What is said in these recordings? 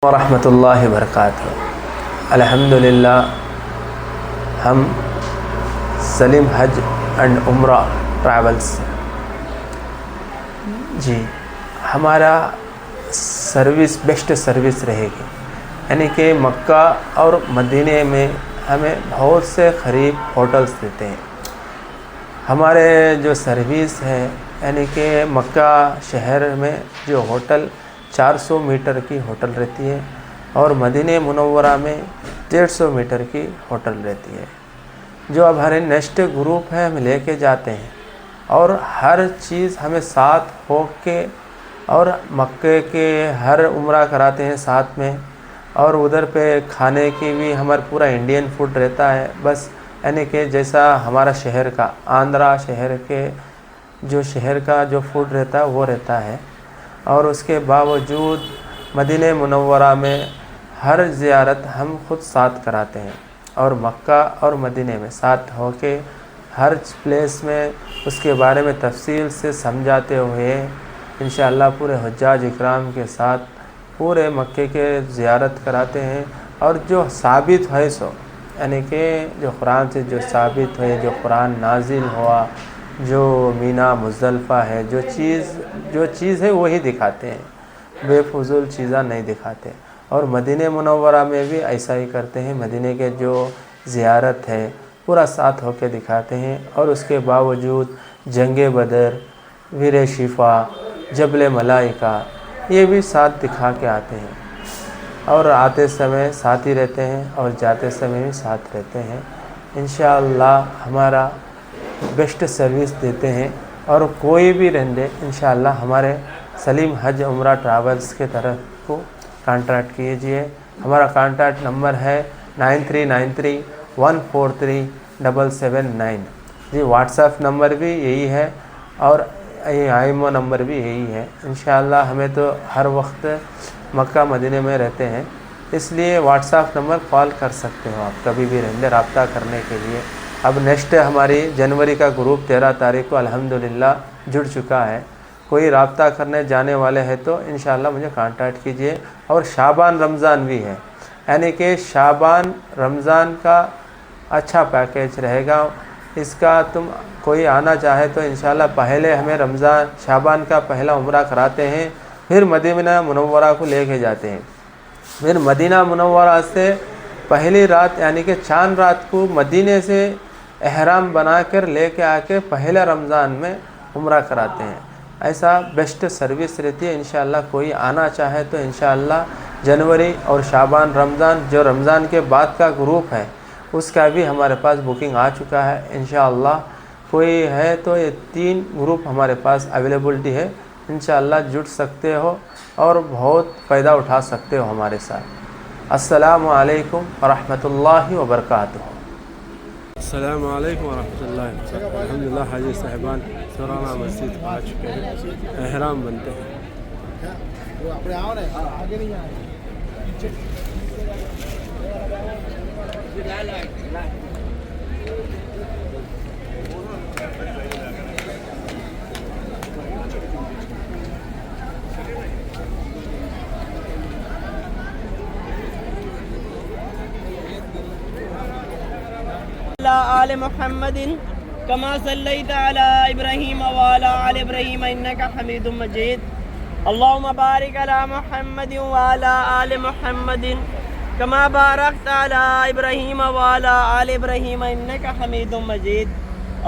ورحمۃ اللہ وبرکاتہ۔ الحمدللہ ہم سلیم حج اینڈ عمرہ ٹریولز جی ہمارا سروس بیسٹ سروس رہے گی، یعنی کہ مکہ اور مدینے میں ہمیں بہت سے قریب ہوٹلز دیتے ہیں۔ ہمارے جو سروس ہے یعنی کہ مکہ شہر میں جو ہوٹل 400 میٹر کی ہوٹل رہتی ہے اور مدینہ منورہ میں 150 میٹر کی ہوٹل رہتی ہے، جو اب ہمارے نیکسٹ گروپ ہے ہم لے کے جاتے ہیں اور ہر چیز ہمیں ساتھ ہو کے اور مکے کے ہر عمرہ کراتے ہیں ساتھ میں، اور ادھر پہ کھانے کی بھی ہمارا پورا انڈین فوڈ رہتا ہے، بس یعنی کہ جیسا ہمارا شہر کا آندھرا شہر کے جو شہر کا جو فوڈ رہتا ہے وہ رہتا ہے۔ اور اس کے باوجود مدینہ منورہ میں ہر زیارت ہم خود ساتھ کراتے ہیں اور مکہ اور مدینہ میں ساتھ ہو کے ہر پلیس میں اس کے بارے میں تفصیل سے سمجھاتے ہوئے انشاءاللہ پورے حجاج اکرام کے ساتھ پورے مکے کے زیارت کراتے ہیں، اور جو ثابت ہے سو یعنی کہ جو قرآن سے جو ثابت ہے، جو قرآن نازل ہوا، جو مینا مزدلفہ ہے، جو چیز ہے وہی دکھاتے ہیں، بے فضول چیزاں نہیں دکھاتے۔ اور مدینہ منورہ میں بھی ایسا ہی کرتے ہیں، مدینہ کے جو زیارت ہے پورا ساتھ ہو کے دکھاتے ہیں، اور اس کے باوجود جنگ بدر، ویر شفا، جبل ملائکہ یہ بھی ساتھ دکھا کے آتے ہیں، اور آتے سمے ساتھ ہی رہتے ہیں اور جاتے سمے بھی ساتھ رہتے ہیں۔ انشاءاللہ ہمارا بیسٹ سروس دیتے ہیں، اور کوئی بھی رہندے انشاءاللہ ہمارے سلیم حج عمرہ ٹریولز کے طرف کو کانٹیکٹ کیجئے۔ ہمارا کانٹیکٹ نمبر ہے 9393143779 جی، واٹس ایپ نمبر بھی یہی ہے اور آئیمو نمبر بھی یہی ہے۔ انشاءاللہ ہمیں تو ہر وقت مکہ مدینہ میں رہتے ہیں، اس لیے واٹس ایپ نمبر کال کر سکتے ہو آپ کبھی بھی رہندے رابطہ کرنے کے لیے۔ اب نیکسٹ ہماری جنوری کا گروپ 13 تاریخ کو الحمدللہ جڑ چکا ہے، کوئی رابطہ کرنے جانے والے ہیں تو انشاءاللہ مجھے کانٹیکٹ کیجئے۔ اور شعبان رمضان بھی ہے، یعنی کہ شعبان رمضان کا اچھا پیکیج رہے گا، اس کا تم کوئی آنا چاہے تو انشاءاللہ پہلے ہمیں رمضان شعبان کا پہلا عمرہ کراتے ہیں، پھر مدینہ منورہ کو لے کے جاتے ہیں، پھر مدینہ منورہ سے پہلی رات یعنی کہ چاند رات کو مدینے سے احرام بنا کر لے کے آ کے پہلے رمضان میں عمرہ کراتے ہیں۔ ایسا بیسٹ سروس رہتی ہے، انشاءاللہ کوئی آنا چاہے تو انشاءاللہ جنوری اور شعبان رمضان جو رمضان کے بعد کا گروپ ہے اس کا بھی ہمارے پاس بکنگ آ چکا ہے۔ انشاءاللہ کوئی ہے تو یہ 3 گروپ ہمارے پاس اویلیبلٹی ہے، انشاءاللہ جڑ سکتے ہو اور بہت فائدہ اٹھا سکتے ہو ہمارے ساتھ۔ السلام علیکم ورحمۃ اللہ وبرکاتہ۔ السلام علیکم ورحمۃ اللہ وبرکاتہ۔ الحمدللہ حاجی صاحبان سورانہ مسجد آ چکے ہیں، احرام بنتے ہیں۔ آل محمد كما صليت على إبراهيم وعلى آل إبراهيم إنك حميد مجيد اللهم بارك على محمد وعلى آل محمد كما باركت على إبراهيم وعلى آل إبراهيم إنك حميد مجيد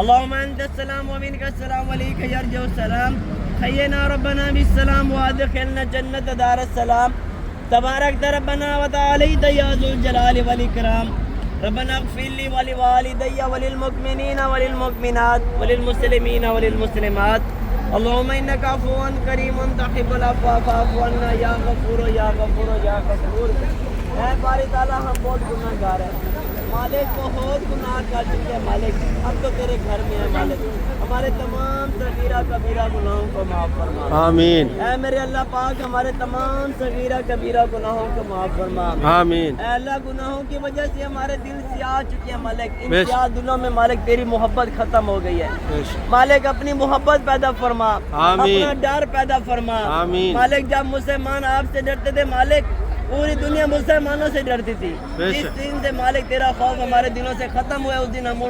اللهم أنت السلام ومنك السلام وليك يرجع السلام حينا ربنا بالسلام وادخلنا جنة دار السلام تبارك ربنا وتعاليت يا ذو الجلال والإكرام ربنا اغفر لي ولوالدي وللمؤمنين وللمؤمنات وللمسلمين وللمسلمات اللهم انك عفو كريم تحب العفو فاعف عنا يا غفور يا غفور يا غفور۔ اے باری تعالیٰ ہم بہت گناہ گار ہیں مالک، بہت گناہ کر چکے ہیں مالک، ہم تو تیرے گھر میں ہیں مالک، ہمارے تمام صغیرہ کبیرہ گناہوں کو معاف فرما آمین۔ اے میرے اللہ پاک ہمارے تمام صغیرہ کبیرہ گناہوں کو معاف فرما آمین۔ اے اللہ گناہوں کی وجہ سے ہمارے دل سیاہ چکے ہیں مالک، ان سیاہ دلوں میں مالک تیری محبت ختم ہو گئی ہے مالک، اپنی محبت پیدا فرما، اپنا ڈر پیدا فرما آمین۔ مالک جب مسلمان آپ سے ڈرتے تھے مالک پوری دنیا مسلمانوں سے ڈرتی تھی. بے جس شک. دن سے مالک تیرا خوف ہمارے دلوں سے ختم ہوا اس دن ہم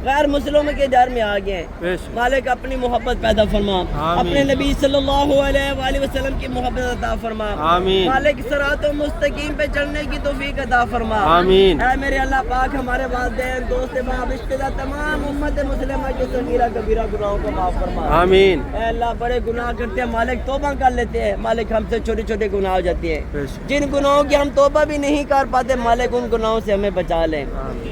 غیر مسلموں کے ڈر میں آ گئے. بے شک. مالک اپنی محبت پیدا فرما, آمین. اپنے نبی صلی اللہ علیہ وآلہ وسلم کی محبت عطا فرما. آمین. مالک صراط و مستقیم پہ چلنے کی توفیق عطا فرما. آمین. اے میرے اللہ پاک ہمارے والدین, دوست احباب, رشتے دار, تمام امت مسلمہ کے صغیرہ کبیرہ گناہوں کو معاف فرما. آمین. اے اللہ بڑے گناہ کرتے ہیں مالک, توبہ کر لیتے ہیں مالک, ہم سے چھوٹے چھوٹے گناہ ہو جاتے ہیں. بے شک. جن گناہوں کی ہم توبہ بھی نہیں کر پاتے مالک ان گناہوں سے ہمیں بچا لیں.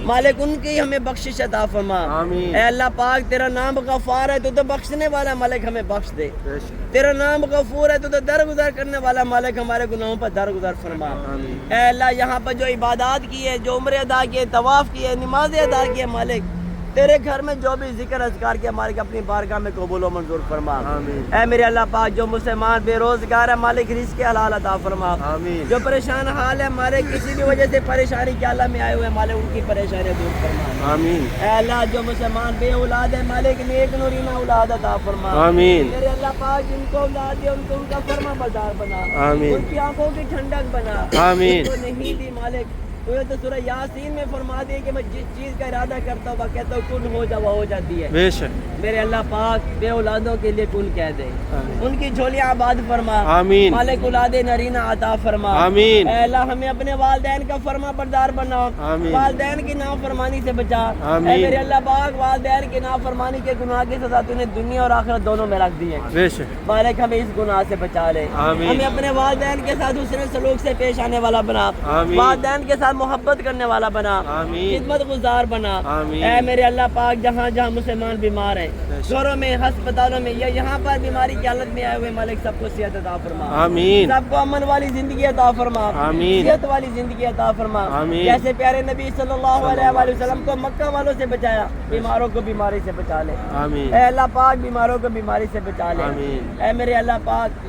مالک ان کی ہمیں بخشش عطا فرما. آمین. اے اللہ پاک تیرا نام غفار ہے, تو تو بخشنے والا مالک ہمیں بخش دے. بے شک. تیرا نام غفور ہے, تو درگزر کرنے والا مالک ہمارے گناہوں پر درگزر فرما. آمین. اے اللہ یہاں پر جو عبادات کی ہے, جو عمرے ادا کیے, طواف کیے, نمازیں ادا کیے مالک, تیرے گھر میں جو بھی ذکر اذکار کیا مالک اپنی بارگاہ میں قبول و منظور فرما. آمین. اے میرے اللہ پاک جو مسلمان بے روزگار ہے مالک رزق حلال عطا فرما. آمین. جو پریشان حال ہے مالک کسی بھی وجہ سے پریشانی کے عالم میں آئے ہوئے مالک ان کی پریشانیاں دور فرما. آمین. اے اللہ جو مسلمان بے اولاد ہے مالک نیک نورینہ اولاد عطا فرما. آمین. میرے اللہ پاک جن کو اولاد ہے ان کو ان کا فرما بردار بنا. آمین. ان کی آنکھوں کی ٹھنڈک بنا. آمین. جن کو نہیں دی مالک تو تو سورہ یاسین میں فرما دے کہ میں جس چیز کا ارادہ کرتا ہوں وہ کہتا ہوں کن ہو جا وہ ہو جاتی ہے. بے شک. میرے اللہ پاک بے اولادوں کے لیے کن کہہ دے. آمین. ان کی جھولیاں آباد فرما. آمین. مالک اولاد نرینہ عطا فرما. آمین. اے اللہ ہمیں اپنے والدین کا فرما بردار بنا. آمین. والدین کی نافرمانی سے بچا. آمین. اے میرے اللہ پاک والدین کی نافرمانی کے گناہ کی سزا تو نے دنیا اور آخرت دونوں میں رکھ دی ہے. بے شک. مالک ہمیں اس گناہ سے بچا لے. آمین. ہمیں اپنے والدین کے ساتھ حسن سلوک سے پیش آنے والا بنا. آمین. والدین کے ساتھ محبت کرنے والا بنا. آمین. خدمت گزار بنا. آمین. اے میرے اللہ پاک جہاں جہاں مسلمان بیمار ہیں گھروں میں ہسپتالوں میں یا یہاں پر بیماری کی حالت میں آئے ہوئے مالک سب کو صحت عطا فرما. آمین. سب کو امن والی زندگی عطا فرما. آمین. صحت والی زندگی عطا فرما. آمین. جیسے پیارے نبی صلی اللہ علیہ وآلہ وسلم کو مکہ والوں سے بچایا, بیماروں کو بیماری سے بچا لے. آمین. اے اللہ پاک بیماروں کو بیماری سے بچا لے. آمین. اے میرے اللہ پاک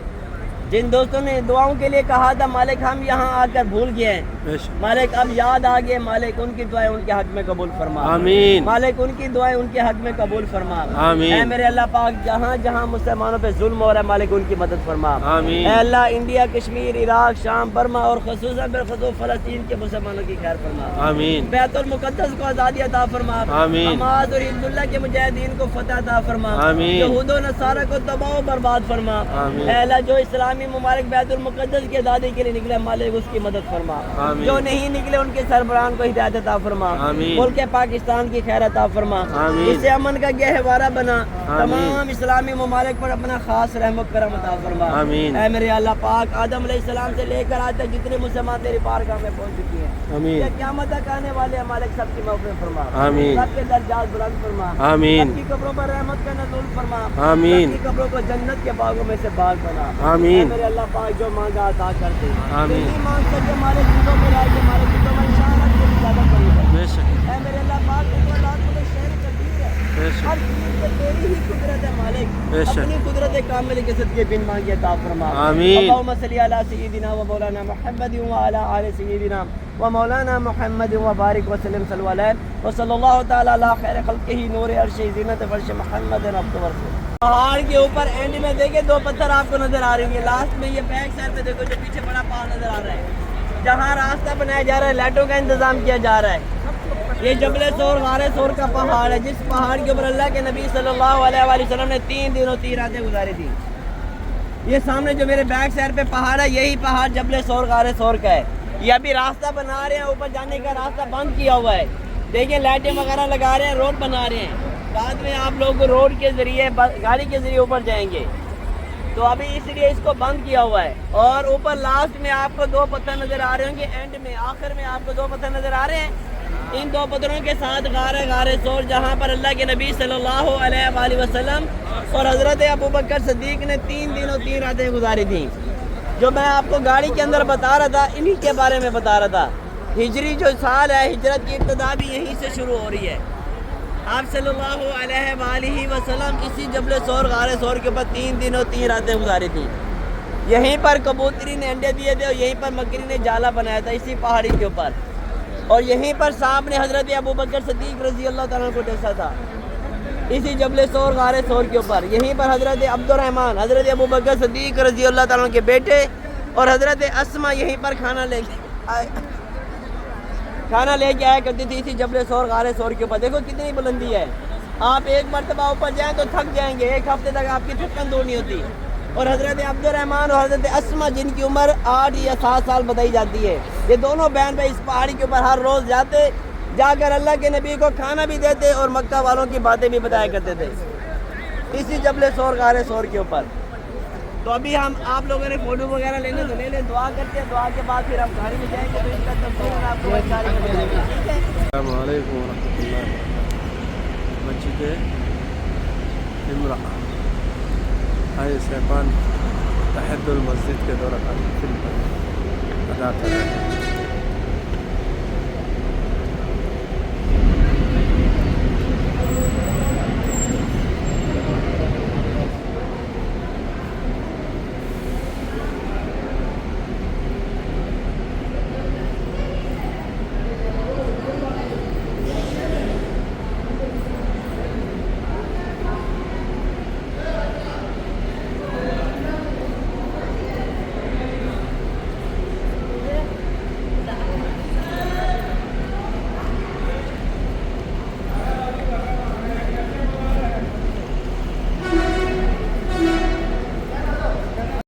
جن دوستوں نے دعاؤں کے لیے کہا تھا مالک ہم یہاں آ کر بھول گئے ہیں بے شک. مالک اب یاد آ گئے مالک ان کی دعائیں ان کے حق میں قبول فرما. آمین. مالک ان کی دعائیں ان کے حق میں قبول فرما. آمین. اے میرے اللہ پاک جہاں جہاں مسلمانوں پہ ظلم ہو رہا ہے مالک ان کی مدد فرما. آمین. اے اللہ انڈیا, کشمیر, عراق, شام, برما اور خصوصاً بالخصوص فلسطین کے مسلمانوں کی خیر فرما. آمین. بیت المقدس کو آزادی عطا فرما. آمین. حماس اور حزب اللہ کے مجاہدین کو فتح عطا فرما. آمین. یہود و نصارہ کو تباہ و برباد فرما. آمین. اے اللہ جو اسلامی ممالک بیت المقدس کی آزادی کے لیے نکلے مالک اس کی مدد فرما. آمین. جو نہیں نکلے ان کے سربراہان کو ہدایت عطا فرما. آمین. ملک پاکستان کی خیر عطا فرما. آمین. اسے امن کا گہوارہ بنا. آمین. تمام اسلامی ممالک پر اپنا خاص رحم و کرم عطا فرما. آمین. اے میرے اللہ پاک آدم علیہ السلام سے لے کر آج تک جتنے مسلمان تیری بارگاہ میں پہنچ چکی ہیں آمین. یا قیامت تک آنے والے مالک سب کی مغفرت فرما. آمین. سب کے درجات بلند فرما. آمین. سب کی قبروں پر رحمت کا نزول فرما. آمین. سب کی قبروں کو جنت کے باغوں میں سے باغ بنا. آمین. اے میرے اللہ پاک جو مانگا عطا کر دے. آمین. نہیں مانگ سکے مالک جنوں میں لائے کے مالک جنوں میں شانت کے زیادہ قریب ہے. بے شک. اے میرے اللہ پاک تو اللہ کو شہر کبیر ہے. بے شک. ہر چیز پہ تیری ہی قدرت ہے مالک. بے شک. اپنی قدرت کامل کے صدقے بن مانگے عطا فرما. آمین. اللهم صل علی سیدنا و مولانا محمد و علی آل سیدنا و مولانا محمد و بارک وسلم صلی اللہ علیہ وصلی اللہ تعالی علی خیر خلقہ نور عرش زینت فرش محمد عبد ورسول. پہاڑ کے اوپر اینڈ میں دیکھیں دو پتھر آپ کو نظر آ رہی ہیں. لاسٹ میں یہ بیک سائڈ پہ دیکھو جو پیچھے بڑا پہاڑ نظر آ رہا ہے جہاں راستہ بنایا جا رہا ہے, لائٹوں کا انتظام کیا جا رہا ہے. یہ جبل سور غار سور کا پہاڑ ہے جس پہاڑ کے اوپر اللہ کے نبی صلی اللہ علیہ وآلہ وسلم نے 3 دن اور 3 راتیں گزاری تھی. یہ سامنے جو میرے بیک سائڈ پہ پہاڑ ہے یہی پہاڑ جبل سور غار سور کا ہے. یہ ابھی راستہ بنا رہے ہیں, اوپر جانے کا راستہ بند کیا ہوا ہے. دیکھیں لائٹیں وغیرہ لگا رہے ہیں, روڈ بنا رہے ہیں. بعد میں آپ لوگ روڈ کے ذریعے گاڑی کے ذریعے اوپر جائیں گے تو ابھی اس لیے اس کو بند کیا ہوا ہے. اور اوپر لاسٹ میں آپ کو 2 پتھر نظر آ رہے ہوں گے, اینڈ میں آخر میں آپ کو 2 پتھر نظر آ رہے ہیں. ان 2 پتھروں کے ساتھ غار سور جہاں پر اللہ کے نبی صلی اللہ علیہ وآلہ وسلم اور حضرت ابوبکر صدیق نے 3 دن اور 3 راتیں گزاری تھیں. جو میں آپ کو گاڑی کے اندر بتا رہا تھا انہی کے بارے میں بتا رہا تھا. ہجری جو سال ہے ہجرت کی ابتدا بھی یہیں سے شروع ہو رہی ہے. آپ صلی اللہ علیہ وآلہ وسلم اسی جبل سور غار سور کے اوپر 3 دن اور 3 راتیں گزاری تھیں. یہیں پر کبوتری نے انڈے دیے تھے اور یہیں پر مکری نے جالا بنایا تھا اسی پہاڑی کے اوپر. اور یہیں پر سانپ نے حضرت ابوبکر صدیق رضی اللہ تعالیٰ کو ڈسا تھا اسی جبل سور غار سور کے اوپر. یہیں پر حضرت عبد الرحمن حضرت ابوبکر صدیق رضی اللہ تعالیٰ کے بیٹے اور حضرت اسما یہیں پر کھانا لے کے آیا کرتی تھی اسی جبل سور غار سور کے اوپر. دیکھو کتنی بلندی ہے. آپ ایک مرتبہ اوپر جائیں تو تھک جائیں گے, ایک ہفتے تک آپ کی تھکن دور نہیں ہوتی. اور حضرت عبد الرحمن اور حضرت اسما جن کی عمر 8 یا 7 سال بتائی جاتی ہے, یہ دونوں بہن بھائی اس پہاڑی کے اوپر ہر روز جاتے, جا کر اللہ کے نبی کو کھانا بھی دیتے اور مکہ والوں کی باتیں بھی بتایا کرتے تھے اسی جبل سور غار سور کے اوپر. تو ابھی ہم آپ لوگوں نے فوٹو وغیرہ لینے تو لے لیں, دعا کرتے ہیں, دعا کے بعد پھر ہم گاڑی میں جائیں گے تو اس کا تفصیل ہم آپ کو گاڑی میں دے دیں گے. ٹھیک ہے. السلام علیکم ورحمۃ اللہ. مسجد امرأة حاجی صاحبان تحت المسجد کے دورہ کا فلم ادا کر رہے ہیں.